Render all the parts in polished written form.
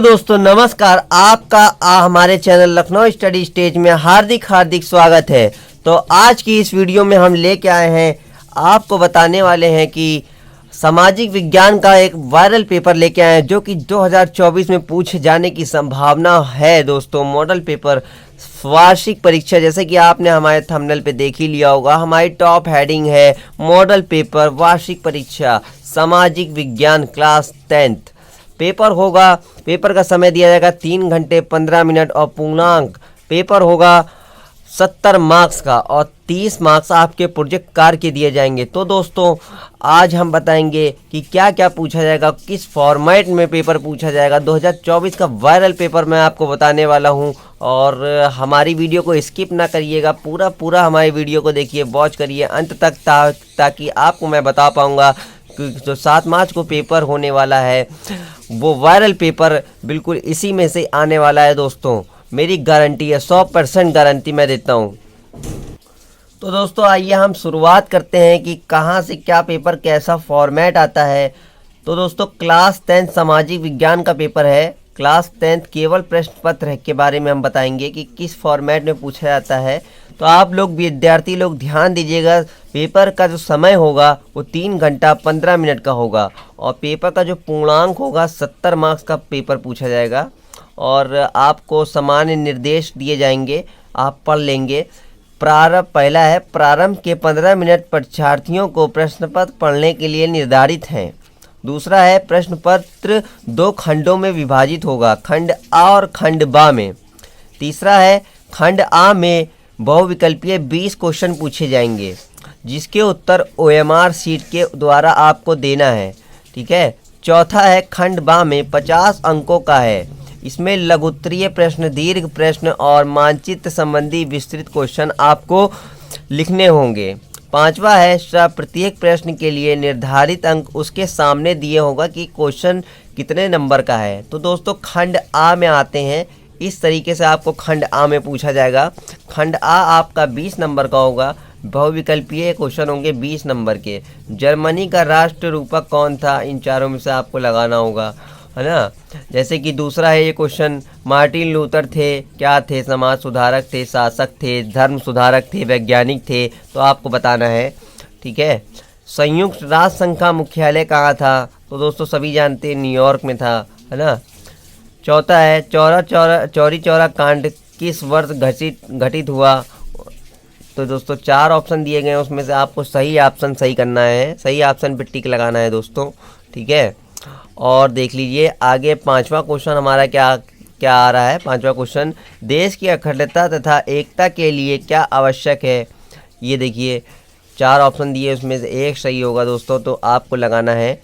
दोस्तों नमस्कार, आपका हमारे चैनल लखनऊ स्टडी स्टेज में हार्दिक स्वागत है। तो आज की इस वीडियो में हम लेके आए हैं, आपको बताने वाले हैं कि सामाजिक विज्ञान का एक वायरल पेपर लेके आए हैं जो कि 2024 में पूछे जाने की संभावना है। दोस्तों मॉडल पेपर वार्षिक परीक्षा, जैसे कि आपने हमारे थंबनेल पे देख ही लिया होगा, हमारी टॉप हेडिंग है मॉडल पेपर वार्षिक परीक्षा सामाजिक विज्ञान क्लास 10th। पेपर होगा, पेपर का समय दिया जाएगा 3 घंटे 15 मिनट और पूर्णांक पेपर होगा 70 मार्क्स का और 30 मार्क्स आपके प्रोजेक्ट कार्य के दिए जाएंगे। तो दोस्तों आज हम बताएंगे कि क्या क्या पूछा जाएगा, किस फॉर्मेट में पेपर पूछा जाएगा। 2024 का वायरल पेपर मैं आपको बताने वाला हूं और हमारी वीडियो को स्किप ना करिएगा, पूरा हमारी वीडियो को देखिए, वॉच करिए अंत तक ताकि आपको मैं बता पाऊँगा जो 7 मार्च को पेपर होने वाला है वो वायरल पेपर बिल्कुल इसी में से आने वाला है। दोस्तों मेरी गारंटी है, 100% गारंटी मैं देता हूँ। तो दोस्तों आइए हम शुरुआत करते हैं कि कहाँ से क्या पेपर, कैसा फॉर्मेट आता है। तो दोस्तों क्लास 10 सामाजिक विज्ञान का पेपर है। क्लास 10 केवल प्रश्न पत्र के बारे में हम बताएंगे कि किस फॉर्मेट में पूछा जाता है। तो आप लोग विद्यार्थी लोग ध्यान दीजिएगा, पेपर का जो समय होगा वो 3 घंटा 15 मिनट का होगा और पेपर का जो पूर्णांक होगा 70 मार्क्स का पेपर पूछा जाएगा और आपको सामान्य निर्देश दिए जाएंगे, आप पढ़ लेंगे। पहला है प्रारंभ के 15 मिनट परीक्षार्थियों को प्रश्न पत्र पढ़ने के लिए निर्धारित हैं। दूसरा है प्रश्न पत्र 2 खंडों में विभाजित होगा, खंड आ और खंड बा में। तीसरा है खंड आ में बहुविकल्पीय 20 क्वेश्चन पूछे जाएंगे जिसके उत्तर OMR सीट के द्वारा आपको देना है, ठीक है। चौथा है खंड बा में 50 अंकों का है, इसमें लघुत्तरीय प्रश्न, दीर्घ प्रश्न और मानचित्र संबंधी विस्तृत क्वेश्चन आपको लिखने होंगे। पांचवा है प्रत्येक प्रश्न के लिए निर्धारित अंक उसके सामने दिए होगा कि क्वेश्चन कितने नंबर का है। तो दोस्तों खंड आ में आते हैं, इस तरीके से आपको खंड आ में पूछा जाएगा। खंड आ आपका 20 नंबर का होगा, बहुविकल्पीय क्वेश्चन होंगे 20 नंबर के। जर्मनी का राष्ट्र रूपक कौन था, इन चारों में से आपको लगाना होगा, है ना। जैसे कि दूसरा है ये क्वेश्चन, मार्टिन लूथर थे, क्या थे, समाज सुधारक थे, शासक थे, धर्म सुधारक थे, वैज्ञानिक थे, तो आपको बताना है, ठीक है। संयुक्त राष्ट्र संघ का मुख्यालय कहाँ था, तो दोस्तों सभी जानते हैं न्यूयॉर्क में था, है ना। चौथा है चौरी चौरा कांड किस वर्ष घटित हुआ। तो दोस्तों 4 ऑप्शन दिए गए हैं, उसमें से आपको सही ऑप्शन सही करना है, सही ऑप्शन पे टिक लगाना है दोस्तों, ठीक है। और देख लीजिए आगे 5वां क्वेश्चन हमारा क्या आ रहा है। 5वां क्वेश्चन, देश की अखंडता तथा एकता के लिए क्या आवश्यक है। ये देखिए 4 ऑप्शन दिए, उसमें से एक सही होगा दोस्तों, तो आपको लगाना है।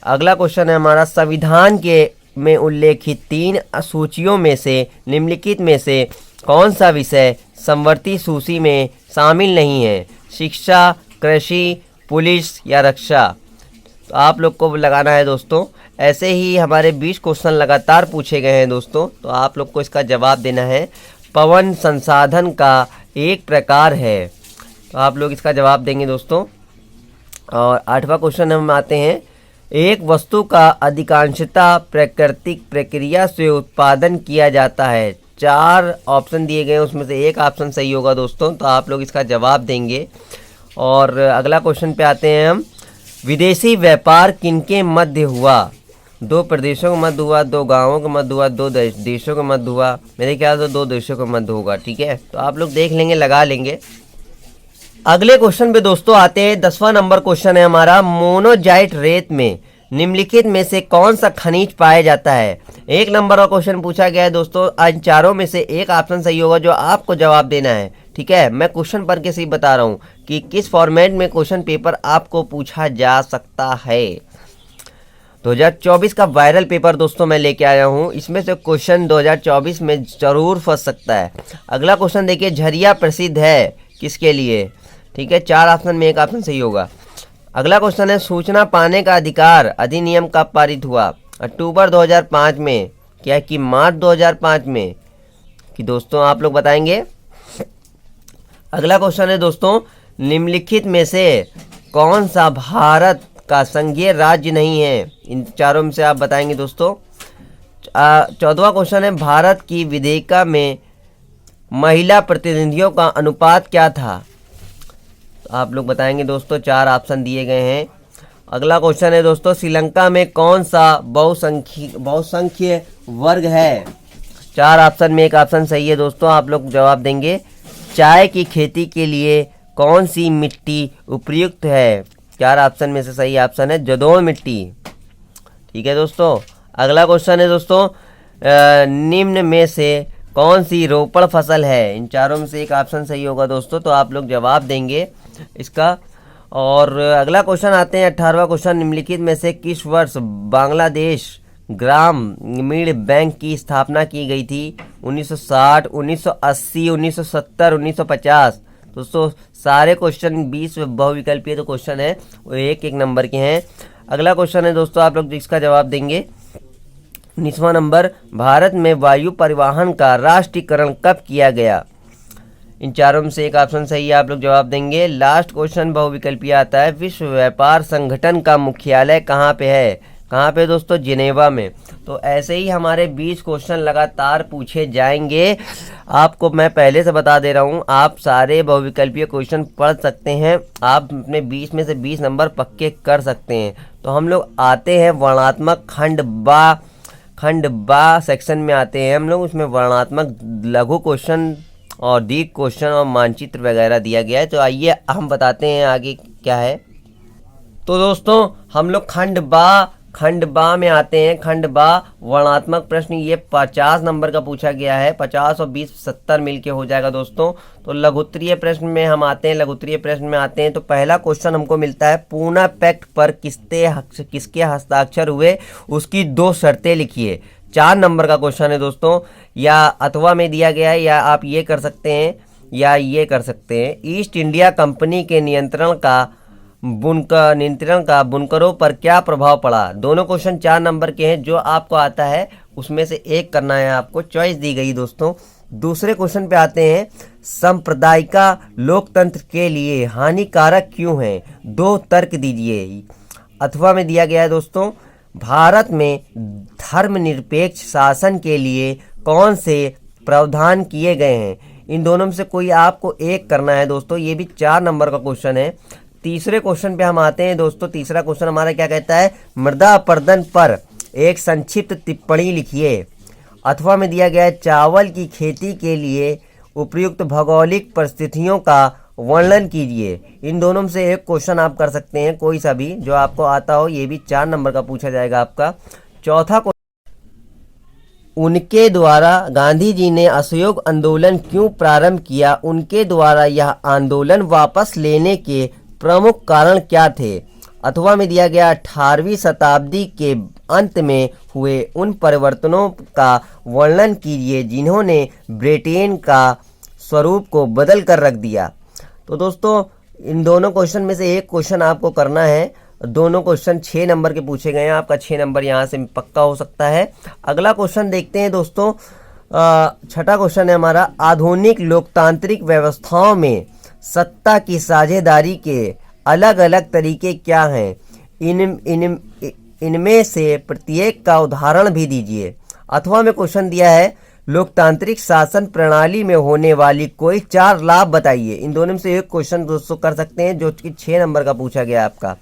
अगला क्वेश्चन है हमारा, संविधान के में उल्लेखित 3 सूचियों में से निम्नलिखित में से कौन सा विषय समवर्ती सूची में शामिल नहीं है, शिक्षा, कृषि, पुलिस या रक्षा। तो आप लोग को लगाना है दोस्तों। ऐसे ही हमारे 20 क्वेश्चन लगातार पूछे गए हैं दोस्तों, तो आप लोग को इसका जवाब देना है। पवन संसाधन का एक प्रकार है, तो आप लोग इसका जवाब देंगे दोस्तों। और 8वां क्वेश्चन हम आते हैं, एक वस्तु का अधिकांशतः प्राकृतिक प्रक्रिया से उत्पादन किया जाता है। 4 ऑप्शन दिए गए हैं, उसमें से एक ऑप्शन सही होगा दोस्तों, तो आप लोग इसका जवाब देंगे। और अगला क्वेश्चन पे आते हैं हम, विदेशी व्यापार किनके मध्य हुआ। 2 प्रदेशों के मध्य हुआ, 2 गांवों के मध्य हुआ, 2 देशों के मध्य हुआ। मेरे ख्याल से 2 देशों के मध्य होगा, ठीक है। तो आप लोग देख लेंगे, लगा लेंगे। अगले क्वेश्चन पे दोस्तों आते हैं, 10वां नंबर क्वेश्चन है हमारा, मोनोजाइट रेत में निम्नलिखित में से कौन सा खनिज पाया जाता है। 1 नंबर का क्वेश्चन पूछा गया है दोस्तों, इन चारों में से एक ऑप्शन सही होगा जो आपको जवाब देना है, ठीक है। मैं क्वेश्चन पढ़ के सही बता रहा हूँ कि किस फॉर्मेट में क्वेश्चन पेपर आपको पूछा जा सकता है। 2024 का वायरल पेपर दोस्तों मैं लेके आया हूँ, इसमें से क्वेश्चन 2024 में जरूर फंस सकता है। अगला क्वेश्चन देखिए, झरिया प्रसिद्ध है किसके लिए, ठीक है। 4 ऑप्शन में एक ऑप्शन सही होगा। अगला क्वेश्चन है, सूचना पाने का अधिकार अधिनियम कब पारित हुआ, अक्टूबर 2005 में क्या कि मार्च 2005 में, कि दोस्तों आप लोग बताएंगे। अगला क्वेश्चन है दोस्तों, निम्नलिखित में से कौन सा भारत का संघीय राज्य नहीं है। इन चारों में से आप बताएंगे दोस्तों। 14वां क्वेश्चन है, भारत की विदेशिका में महिला प्रतिनिधियों का अनुपात क्या था? तो आप लोग बताएंगे दोस्तों, 4 ऑप्शन दिए गए हैं। अगला क्वेश्चन है दोस्तों, श्रीलंका में कौन सा बहुसंख्य वर्ग है? 4 ऑप्शन में एक ऑप्शन सही है दोस्तों, आप लोग जवाब देंगे। चाय की खेती के लिए कौन सी मिट्टी उपयुक्त है? 4 ऑप्शन में से सही ऑप्शन है जलोढ़ मिट्टी। ठीक है दोस्तों। अगला क्वेश्चन है दोस्तों, निम्न में से कौन सी रोपण फसल है? इन चारों में से एक ऑप्शन सही होगा दोस्तों, तो आप लोग जवाब देंगे इसका। और अगला क्वेश्चन आते हैं 18वां क्वेश्चन, निम्नलिखित में से किस वर्ष बांग्लादेश ग्रामीण बैंक की स्थापना की गई थी? 1960, 1980, 1970, 1950। दोस्तों सारे क्वेश्चन 20 बहुविकल्पीय तो क्वेश्चन है, वो एक एक नंबर के हैं। अगला क्वेश्चन है दोस्तों, आप लोग इसका जवाब देंगे। 19वां नंबर, भारत में वायु परिवहन का राष्ट्रीयकरण कब किया गया? इन चारों में से एक ऑप्शन सही है, आप लोग जवाब देंगे। लास्ट क्वेश्चन बहुविकल्पीय आता है, विश्व व्यापार संगठन का मुख्यालय कहाँ पे है? कहाँ पे दोस्तों? जिनेवा में। तो ऐसे ही हमारे 20 क्वेश्चन लगातार पूछे जाएंगे। आपको मैं पहले से बता दे रहा हूँ, आप सारे बहुविकल्पीय क्वेश्चन पढ़ सकते हैं, आप अपने 20 में से 20 नंबर पक्के कर सकते हैं। तो हम लोग आते हैं वर्णात्मक खंड बा सेक्शन में आते हैं हम लोग। उसमें वर्णात्मक लघु क्वेश्चन और दीर्घ क्वेश्चन और मानचित्र वगैरह दिया गया है। तो आइए हम बताते हैं आगे क्या है। तो दोस्तों हम लोग खंड बा में आते हैं। खंड बा वर्णात्मक प्रश्न, ये 50 नंबर का पूछा गया है। 50 और 20 70 मिलके हो जाएगा दोस्तों। तो लघुत्तरीय प्रश्न में हम आते हैं। लघुत्तरीय प्रश्न में आते हैं तो पहला क्वेश्चन हमको मिलता है, पूना पैक्ट पर किसके हस्ताक्षर हुए, उसकी 2 शर्तें लिखिए। 4 नंबर का क्वेश्चन है दोस्तों, या अथवा में दिया गया है, या आप ये कर सकते हैं या ये कर सकते हैं। ईस्ट इंडिया कंपनी के नियंत्रण का बुनकरों पर क्या प्रभाव पड़ा? दोनों क्वेश्चन 4 नंबर के हैं। जो आपको आता है उसमें से एक करना है, आपको चॉइस दी गई दोस्तों। दूसरे क्वेश्चन पे आते हैं, सांप्रदायिक लोकतंत्र के लिए हानिकारक क्यों है? 2 तर्क दीजिए। अथवा में दिया गया है दोस्तों, भारत में धर्मनिरपेक्ष शासन के लिए कौन से प्रावधान किए गए हैं? इन दोनों में से कोई आपको एक करना है दोस्तों। ये भी 4 नंबर का क्वेश्चन है। तीसरे क्वेश्चन पे हम आते हैं दोस्तों। तीसरा क्वेश्चन हमारा क्या कहता है, मृदा अपरदन पर एक संक्षिप्त टिप्पणी लिखिए। अथवा में दिया गया है, चावल की खेती के लिए उपयुक्त भौगोलिक परिस्थितियों का वर्णन कीजिए। इन दोनों में से एक क्वेश्चन आप कर सकते हैं, कोई सा भी जो आपको आता हो। ये भी 4 नंबर का पूछा जाएगा आपका। चौथा क्वेश्चन, उनके द्वारा गांधी जी ने असहयोग आंदोलन क्यों प्रारंभ किया? उनके द्वारा यह आंदोलन वापस लेने के प्रमुख कारण क्या थे? अथवा में दिया गया, 18वीं शताब्दी के अंत में हुए उन परिवर्तनों का वर्णन कीजिए जिन्होंने ब्रिटेन का स्वरूप को बदल कर रख दिया। तो दोस्तों इन दोनों क्वेश्चन में से एक क्वेश्चन आपको करना है। दोनों क्वेश्चन 6 नंबर के पूछे गए हैं, आपका 6 नंबर यहाँ से पक्का हो सकता है। अगला क्वेश्चन देखते हैं दोस्तों। छठा क्वेश्चन है हमारा, आधुनिक लोकतांत्रिक व्यवस्थाओं में सत्ता की साझेदारी के अलग अलग तरीके क्या हैं? इनमें से प्रत्येक का उदाहरण भी दीजिए। अथवा में क्वेश्चन दिया है, लोकतांत्रिक शासन प्रणाली में होने वाली कोई 4 लाभ बताइए। इन दोनों में से एक क्वेश्चन दोस्तों कर सकते हैं, जो कि 6 नंबर का पूछा गया आपका।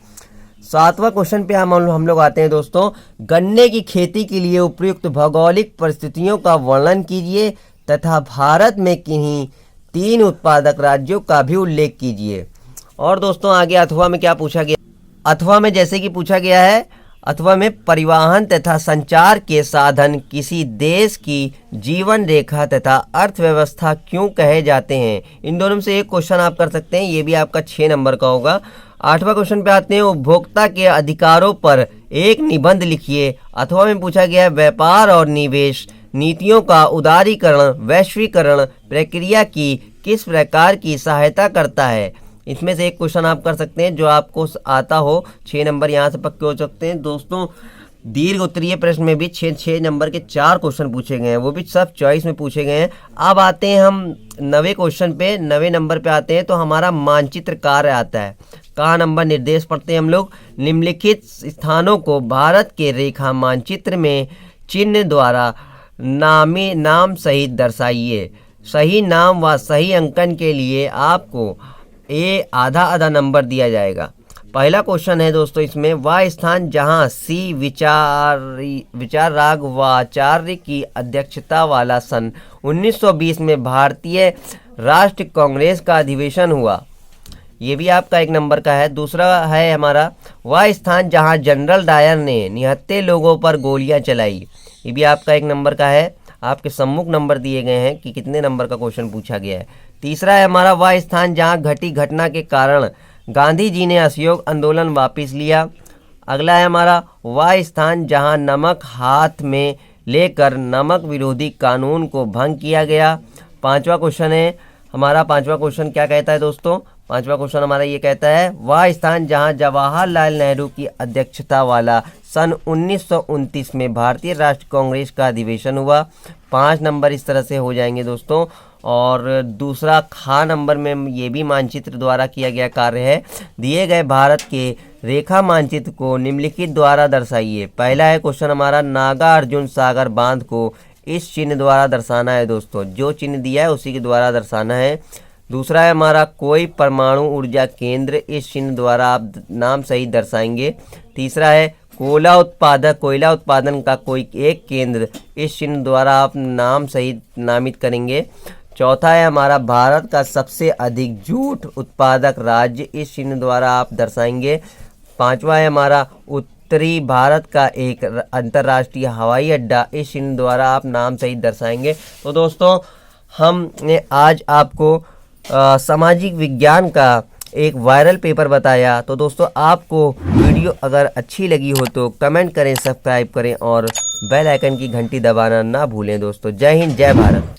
7वां क्वेश्चन पे हम लोग आते हैं दोस्तों, गन्ने की खेती के लिए उपयुक्त भौगोलिक परिस्थितियों का वर्णन कीजिए तथा भारत में किन्हीं 3 उत्पादक राज्यों का भी उल्लेख कीजिए। और दोस्तों आगे अथवा में क्या पूछा गया? अथवा में जैसे कि पूछा गया है, अथवा में परिवहन तथा संचार के साधन किसी देश की जीवन रेखा तथा अर्थव्यवस्था क्यों कहे जाते हैं? इन दोनों में से एक क्वेश्चन आप कर सकते हैं, ये भी आपका 6 नंबर का होगा। 8वां क्वेश्चन पे आते हैं, उपभोक्ता के अधिकारों पर एक निबंध लिखिए। अथवा में पूछा गया है, व्यापार और निवेश नीतियों का उदारीकरण वैश्वीकरण प्रक्रिया की किस प्रकार की सहायता करता है? इसमें से एक क्वेश्चन आप कर सकते हैं, जो आपको आता हो। 6 नंबर यहाँ से पक्के हो सकते हैं दोस्तों। दीर्घ उत्तरीय प्रश्न में भी 6 नंबर के 4 क्वेश्चन पूछे गए हैं, वो भी सब चॉइस में पूछे गए हैं। अब आते हैं हम 9वें क्वेश्चन पे। 9वें नंबर पे आते हैं तो हमारा मानचित्र कार्य आता है। कहाँ नंबर निर्देश पढ़ते हैं हम लोग, निम्नलिखित स्थानों को भारत के रेखा मानचित्र में चिन्ह द्वारा नाम सहित दर्शाइए। सही नाम व सही अंकन के लिए आपको आधा नंबर दिया जाएगा। पहला क्वेश्चन है दोस्तों इसमें, वह स्थान जहां सी विचार राग व आचार्य की अध्यक्षता वाला सन 1920 में भारतीय राष्ट्रीय कांग्रेस का अधिवेशन हुआ। ये भी आपका 1 नंबर का है। दूसरा है हमारा, वह स्थान जहां जनरल डायर ने निहत्थे लोगों पर गोलियां चलाई। ये भी आपका 1 नंबर का है। आपके सम्मुख नंबर दिए गए हैं कि कितने नंबर का क्वेश्चन पूछा गया है। तीसरा है हमारा, वह स्थान जहां घटी घटना के कारण गांधी जी ने असहयोग आंदोलन वापस लिया। अगला है हमारा, वह स्थान जहां नमक हाथ में लेकर नमक विरोधी कानून को भंग किया गया। पांचवा क्वेश्चन है हमारा, पांचवा क्वेश्चन क्या कहता है दोस्तों, पांचवा क्वेश्चन हमारा ये कहता है, वह स्थान जहां जवाहरलाल नेहरू की अध्यक्षता वाला सन 1929 में भारतीय राष्ट्रीय कांग्रेस का अधिवेशन हुआ। 5 नंबर इस तरह से हो जाएंगे दोस्तों। और दूसरा खा नंबर में ये भी मानचित्र द्वारा किया गया कार्य है, दिए गए भारत के रेखा मानचित्र को निम्नलिखित द्वारा दर्शाइए। पहला है क्वेश्चन हमारा, नागार्जुन सागर बांध को इस चिन्ह द्वारा दर्शाना है दोस्तों, जो चिन्ह दिया है उसी के द्वारा दर्शाना है। दूसरा है हमारा, कोई परमाणु ऊर्जा केंद्र, इस चिन्ह द्वारा आप नाम सहित दर्शाएंगे। तीसरा है, कोयला उत्पादन का कोई एक केंद्र, इस चिन्ह द्वारा आप नाम सहित नामित करेंगे। चौथा है हमारा, भारत का सबसे अधिक जूट उत्पादक राज्य, इस चिन्ह द्वारा आप दर्शाएंगे। पांचवा है हमारा, उत्तरी भारत का एक अंतर्राष्ट्रीय हवाई अड्डा, इस चिन्ह द्वारा आप नाम सहित दर्शाएंगे। तो दोस्तों हमने आज आपको सामाजिक विज्ञान का एक वायरल पेपर बताया। तो दोस्तों आपको वीडियो अगर अच्छी लगी हो तो कमेंट करें, सब्सक्राइब करें और बेल आइकन की घंटी दबाना ना भूलें दोस्तों। जय हिंद, जय भारत।